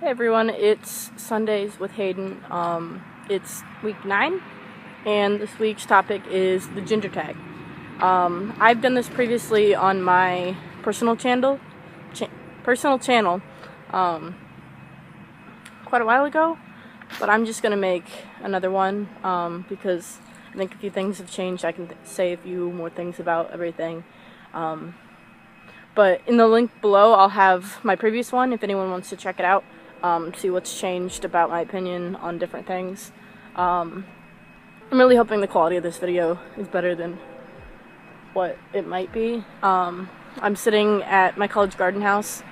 Hey everyone, it's Sundays with Hayden. It's week 9, and this week's topic is the gender tag. I've done this previously on my personal channel, quite a while ago, but I'm just gonna make another one because I think a few things have changed. I can say a few more things about everything. But in the link below, I'll have my previous one if anyone wants to check it out. See what's changed about my opinion on different things. I'm really hoping the quality of this video is better than what it might be. I'm sitting at my college garden house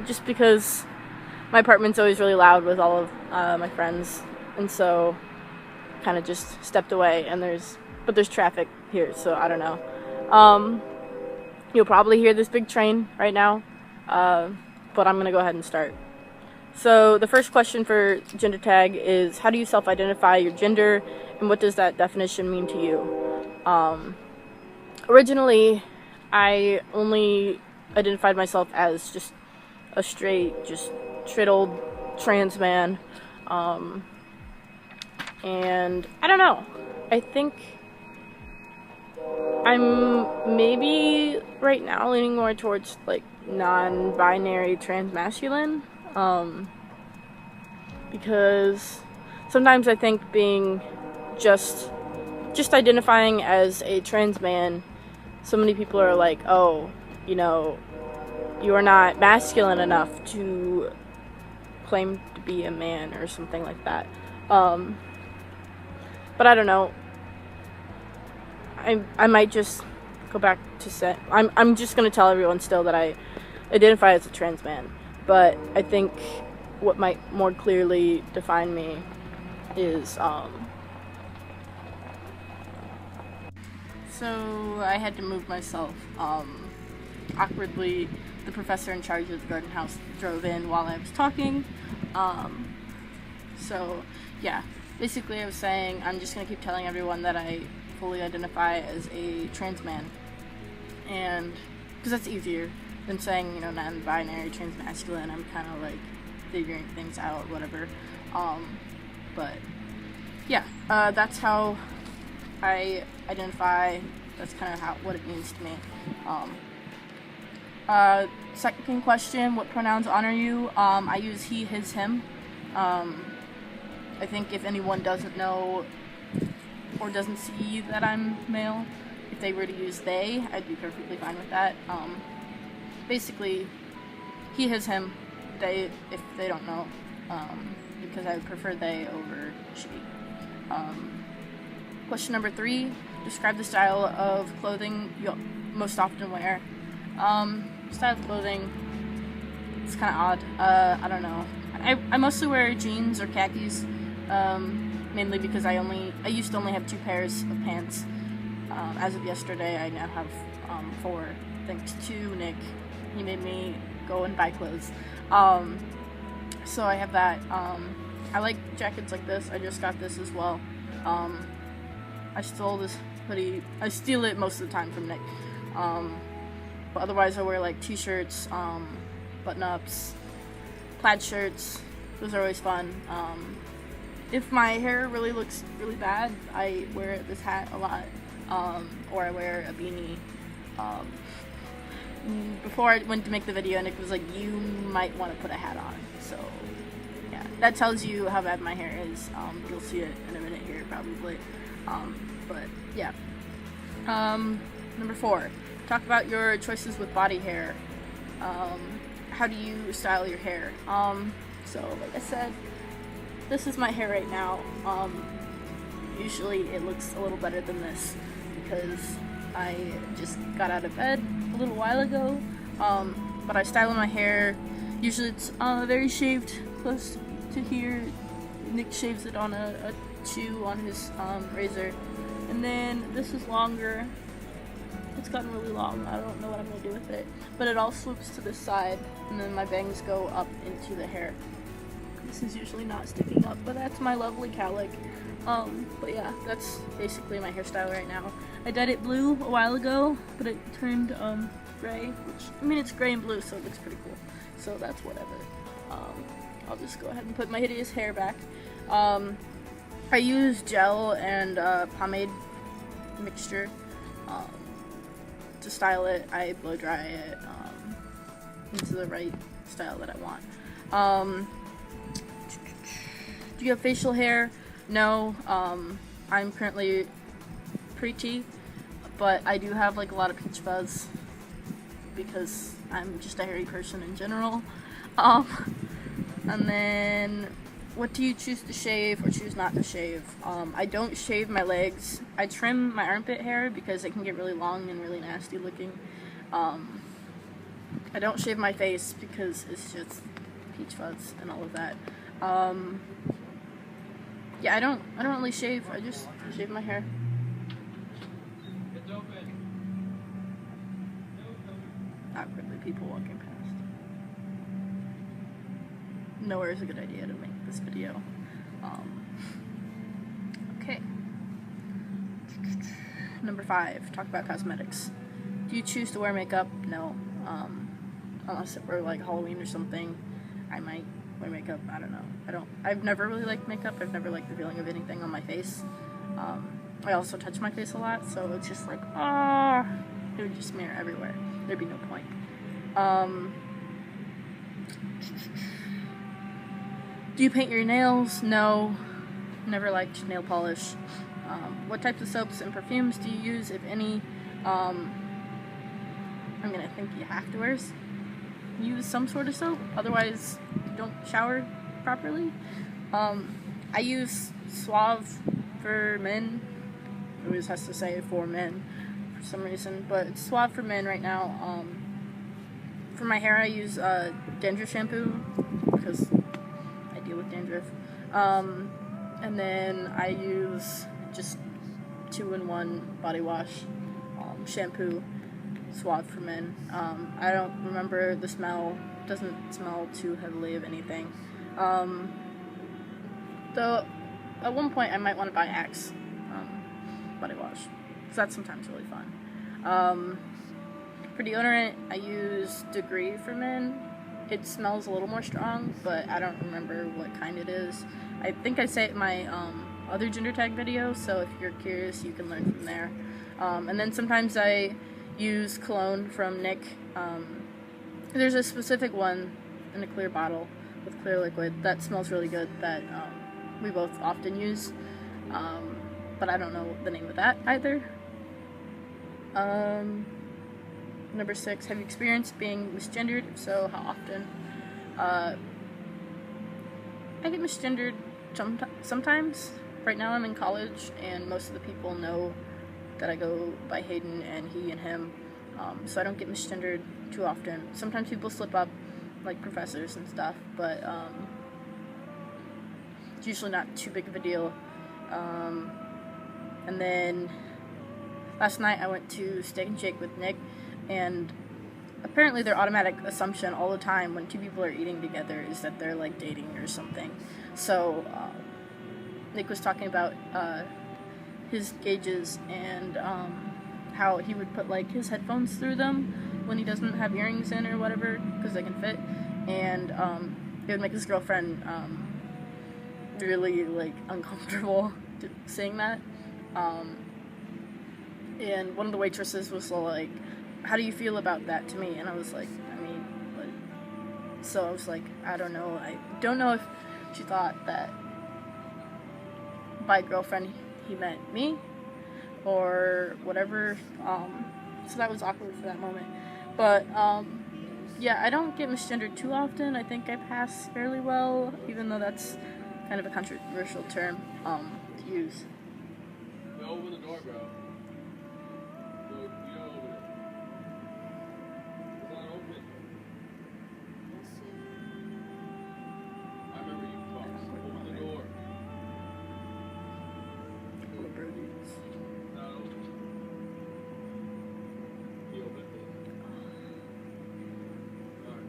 just because my apartment's always really loud with all of my friends, and so kind of just stepped away, and there's traffic here, so I don't know. You'll probably hear this big train right now, but I'm gonna go ahead and start. So the first question for gender tag is, how do you self-identify your gender, and what does that definition mean to you? Originally, I only identified myself as just a straight old trans man, and I don't know, I think I'm maybe right now leaning more towards like non-binary transmasculine. Because sometimes I think being just identifying as a trans man, so many people are like, oh, you know, you are not masculine enough to claim to be a man or something like that. But I don't know. I might just go back to say I'm just gonna tell everyone still that I identify as a trans man. But I think what might more clearly define me is, so I had to move myself. Awkwardly, the professor in charge of the garden house drove in while I was talking. So, yeah, basically I was saying I'm just going to keep telling everyone that I fully identify as a trans man. And, because that's easier than saying, you know, non-binary, transmasculine. I'm kind of like figuring things out, whatever. But yeah, that's how I identify. That's kind of what it means to me. Second question: what pronouns honor you? I use he, his, him. I think if anyone doesn't know or doesn't see that I'm male, if they were to use they, I'd be perfectly fine with that. Basically, he, his, him, they, if they don't know, because I would prefer they over she. Question number 3, describe the style of clothing you most often wear. Style of clothing, it's kind of odd. I don't know. I mostly wear jeans or khakis, mainly because I used to only have 2 pairs of pants. As of yesterday, I now have 4, thanks to Nick. He made me go and buy clothes. So I have that. I like jackets like this. I just got this as well. I stole this hoodie. I steal it most of the time from Nick. But otherwise I wear like t-shirts, button-ups, plaid shirts. Those are always fun. If my hair really looks really bad, I wear this hat a lot. Or I wear a beanie. Before I went to make the video, Nick was like, you might want to put a hat on. So, yeah, that tells you how bad my hair is. You'll see it in a minute here, probably. But, yeah. Number 4, talk about your choices with body hair. How do you style your hair? So, like I said, this is my hair right now. Usually it looks a little better than this because I just got out of bed a little while ago, but I style my hair. Usually it's very shaved close to here. Nick shaves it on a chew on his razor, and then this is longer. It's gotten really long. I don't know what I'm gonna do with it, but it all swoops to this side, and then my bangs go up into the hair. This is usually not sticking up, but that's my lovely cowlick. But yeah, that's basically my hairstyle right now. I dyed it blue a while ago, but it turned gray, which, I mean, it's gray and blue, so it looks pretty cool. So that's whatever. I'll just go ahead and put my hideous hair back. I use gel and pomade mixture to style it. I blow dry it into the right style that I want. Do you have facial hair? No. I'm currently preachy, but I do have like a lot of peach fuzz because I'm just a hairy person in general. And then, what do you choose to shave or choose not to shave? I don't shave my legs. I trim my armpit hair because it can get really long and really nasty looking. I don't shave my face because it's just peach fuzz and all of that. Yeah, I don't really shave. I just shave my hair. Awkwardly, people walking past. Nowhere is a good idea to make this video. Okay. Number 5, talk about cosmetics. Do you choose to wear makeup? No. Unless it were like Halloween or something, I might wear makeup. I don't know. I've never really liked makeup. I've never liked the feeling of anything on my face. I also touch my face a lot, so it's just like, it would just smear everywhere. There'd be no point. Do you paint your nails? No. Never liked nail polish. What types of soaps and perfumes do you use, if any? I'm gonna think you have to use some sort of soap, otherwise you don't shower properly. I use Suave for men. It always has to say for men for some reason, but it's Suave for men right now. For my hair I use dandruff shampoo because I deal with dandruff. And then I use just 2-in-1 body wash, shampoo, Suave for men. I don't remember the smell. Doesn't smell too heavily of anything. Though at one point I might want to buy Axe body wash, because that's sometimes really fun. For deodorant I use Degree for men. It smells a little more strong, but I don't remember what kind it is. I think I say it in my other gender tag video, so if you're curious you can learn from there. And then sometimes I use cologne from Nick. There's a specific one in a clear bottle with clear liquid that smells really good that we both often use, but I don't know the name of that either. Number 6, have you experienced being misgendered? If so, how often? I get misgendered sometimes. Right now I'm in college and most of the people know that I go by Hayden and he and him, so I don't get misgendered too often. Sometimes people slip up, like professors and stuff, but it's usually not too big of a deal. And then last night I went to Steak and Shake with Nick, and apparently their automatic assumption all the time when two people are eating together is that they're like dating or something. So Nick was talking about his gauges and how he would put like his headphones through them when he doesn't have earrings in or whatever because they can fit, and it would make his girlfriend really like uncomfortable seeing that. And one of the waitresses was like, how do you feel about that to me? And I was like, I mean, like, so I was like, I don't know. I don't know if she thought that by girlfriend he meant me or whatever. So that was awkward for that moment. But yeah, I don't get misgendered too often. I think I pass fairly well, even though that's kind of a controversial term to use. Go open the door, bro. You don't open it. It's not open. I remember you talked. Open the door. It's not open. You open it. Alright.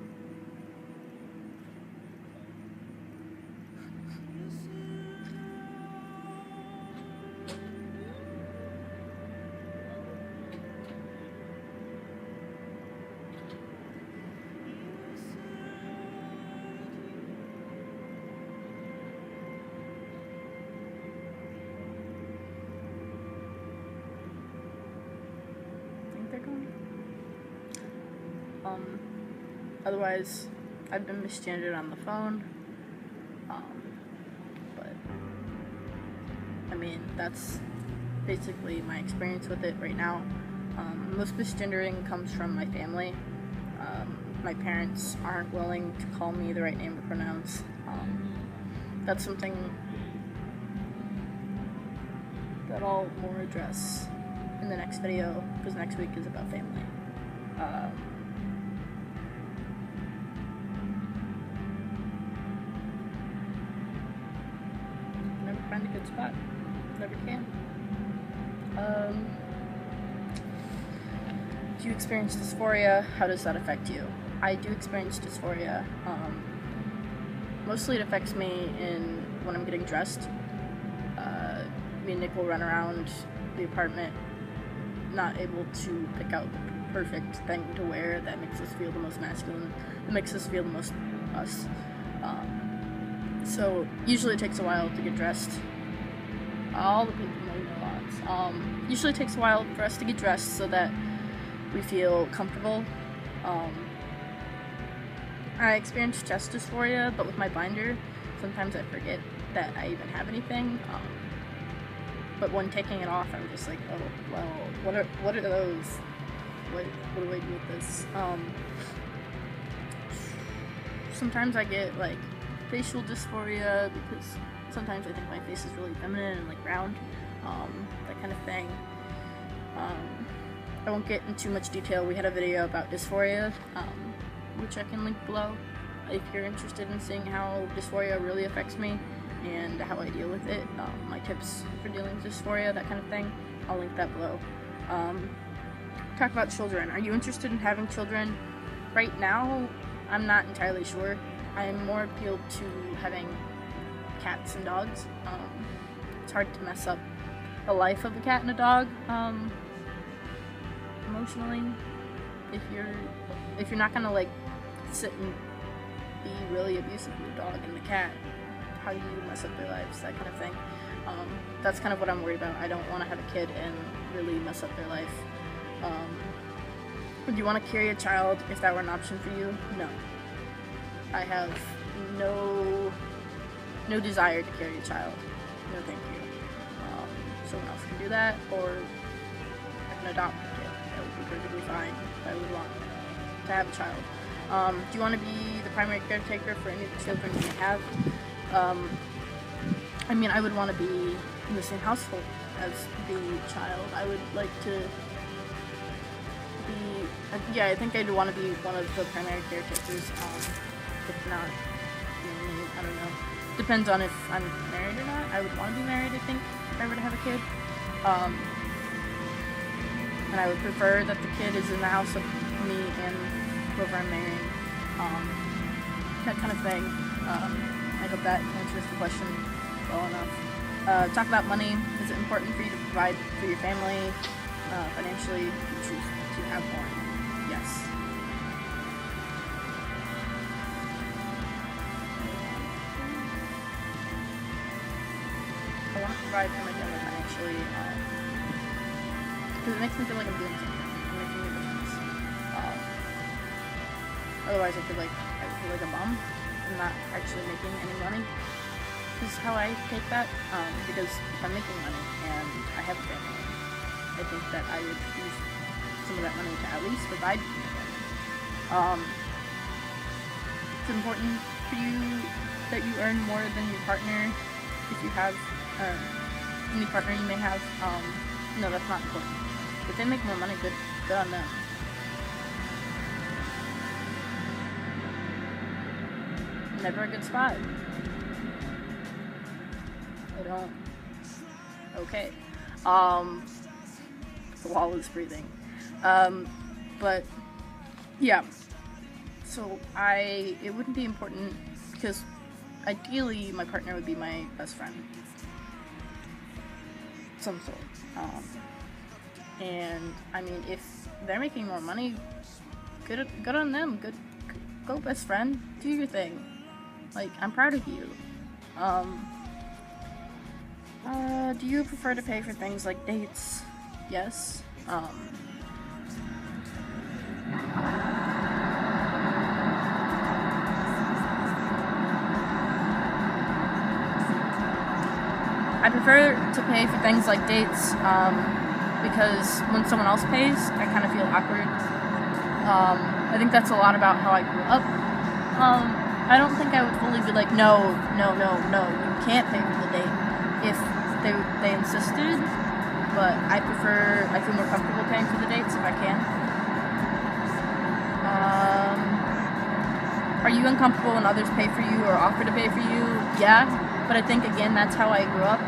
Otherwise, I've been misgendered on the phone. But I mean, that's basically my experience with it right now. Most misgendering comes from my family. My parents aren't willing to call me the right name or pronouns. That's something that I'll more address in the next video, because next week is about family. Never find a good spot. Never can. Do you experience dysphoria? How does that affect you? I do experience dysphoria. Mostly it affects me when I'm getting dressed. Me and Nick will run around the apartment not able to pick out the perfect thing to wear that makes us feel the most masculine, that makes us feel the most us. So usually it takes a while to get dressed. All the people know your thoughts. Usually it takes a while for us to get dressed so that we feel comfortable. I experience chest dysphoria, but with my binder, sometimes I forget that I even have anything. But when taking it off, I'm just like, oh, well, what are those? What do I do with this? Sometimes I get like facial dysphoria because sometimes I think my face is really feminine and like round, that kind of thing. I won't get into too much detail. We had a video about dysphoria, which I can link below if you're interested in seeing how dysphoria really affects me and how I deal with it, my tips for dealing with dysphoria, that kind of thing. I'll link that below. Talk about children. Are you interested in having children? Right now, I'm not entirely sure. I'm more appealed to having cats and dogs. It's hard to mess up the life of a cat and a dog, emotionally. If you're not gonna like sit and be really abusive to the dog and the cat, how do you mess up their lives, that kind of thing. That's kind of what I'm worried about. I don't want to have a kid and really mess up their life. Would you want to carry a child if that were an option for you? No. I have no desire to carry a child. No thank you. Someone else can do that, or I can adopt a kid. That would be perfectly fine if I would want to have a child. Do you want to be the primary caretaker for any of the children you have? I mean, I would want to be in the same household as the child. I would like to be, I think I'd want to be one of the primary caretakers, if not, I don't know. Depends on if I'm married or not. I would want to be married, I think, if I were to have a kid. And I would prefer that the kid is in the house with me and whoever I'm marrying. That kind of thing. I hope that answers the question well enough. Talk about money. Is it important for you to provide for your family financially? If you choose to have one. Yes. I want to provide for my family financially because it makes me feel like I'm doing something. I'm making a difference. Otherwise, I feel like a bum. I'm not actually making any money. This is how I take that. Because if I'm making money and I have a family, I think that I would use some of that money to at least provide for them. It's important for you that you earn more than your partner. If you have any partner you may have, no, that's not important. If they make more money, good on them. Never a good spot. I don't. Okay. The wall is breathing. But yeah. So it wouldn't be important because ideally my partner would be my best friend. Some sort. And I mean, if they're making more money, good on them. Go best friend. Do your thing. Like, I'm proud of you. Do you prefer to pay for things like dates? Yes. I prefer to pay for things like dates, because when someone else pays, I kind of feel awkward. I think that's a lot about how I grew up. I don't think I would fully be like, no, you can't pay for the date if they insisted, but I feel more comfortable paying for the dates if I can. Are you uncomfortable when others pay for you or offer to pay for you? Yeah, but I think, again, that's how I grew up,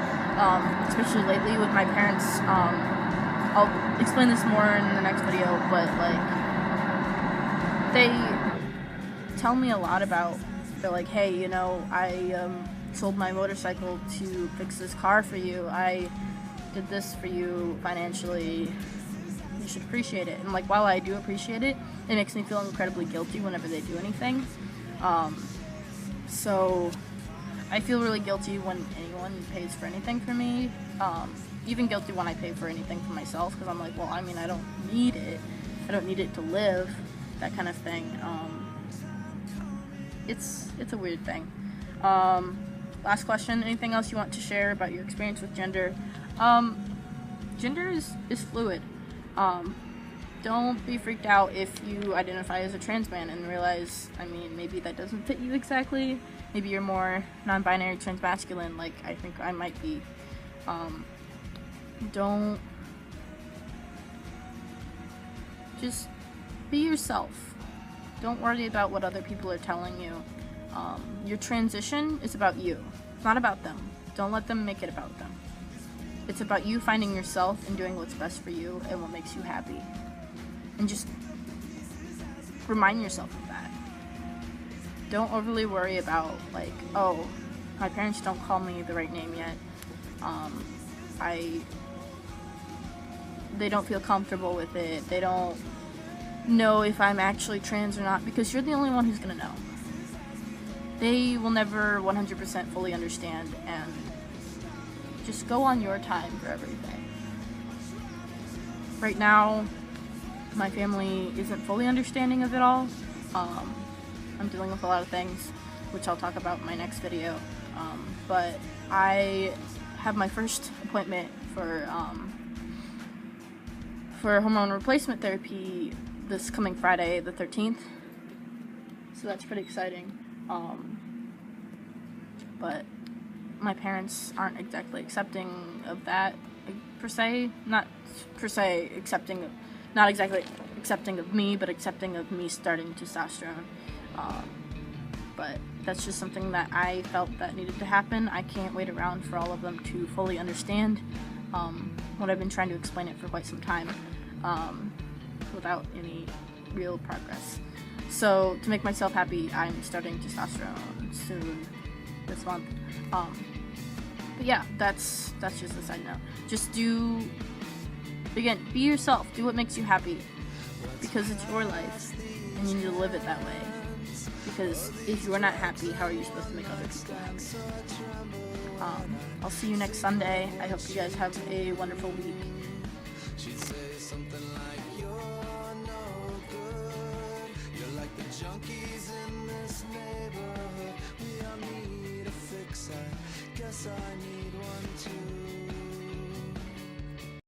especially lately with my parents. I'll explain this more in the next video, but, like, they tell me a lot about, they're like, hey, you know, I sold my motorcycle to fix this car for you. I did this for you financially. You should appreciate it. And, like, while I do appreciate it, it makes me feel incredibly guilty whenever they do anything. So I feel really guilty when anyone pays for anything for me. Even guilty when I pay for anything for myself, because I'm like, well, I mean, I don't need it. I don't need it to live, that kind of thing. It's a weird thing. Last question, anything else you want to share about your experience with gender? Gender is fluid. Don't be freaked out if you identify as a trans man and realize, I mean, maybe that doesn't fit you exactly. Maybe you're more non-binary transmasculine, like I think I might be. Don't just be yourself. Don't worry about what other people are telling you. Your transition is about you. It's not about them. Don't let them make it about them. It's about you finding yourself and doing what's best for you and what makes you happy. And just remind yourself of that. Don't overly worry about, like, oh, my parents don't call me the right name yet. They don't feel comfortable with it. They don't know if I'm actually trans or not, because you're the only one who's gonna know. They will never 100% fully understand, and just go on your time for everything. Right now, my family isn't fully understanding of it all. I'm dealing with a lot of things, which I'll talk about in my next video. But I have my first appointment for hormone replacement therapy this coming Friday, the 13th. So that's pretty exciting. But my parents aren't exactly accepting of that per se. Not exactly accepting of me, but accepting of me starting testosterone. But that's just something that I felt that needed to happen. I can't wait around for all of them to fully understand what I've been trying to explain it for quite some time, without any real progress. So to make myself happy, I'm starting testosterone soon this month. But yeah, that's just a side note. Just be yourself. Do what makes you happy, because it's your life and you need to live it that way. Because if you are not happy, how are you supposed to make other people happy? I'll see you next Sunday. I hope you guys have a wonderful week. She'd say something like, you're no good. You're like the junkies in this neighborhood. We all need a fix. I guess I need one too.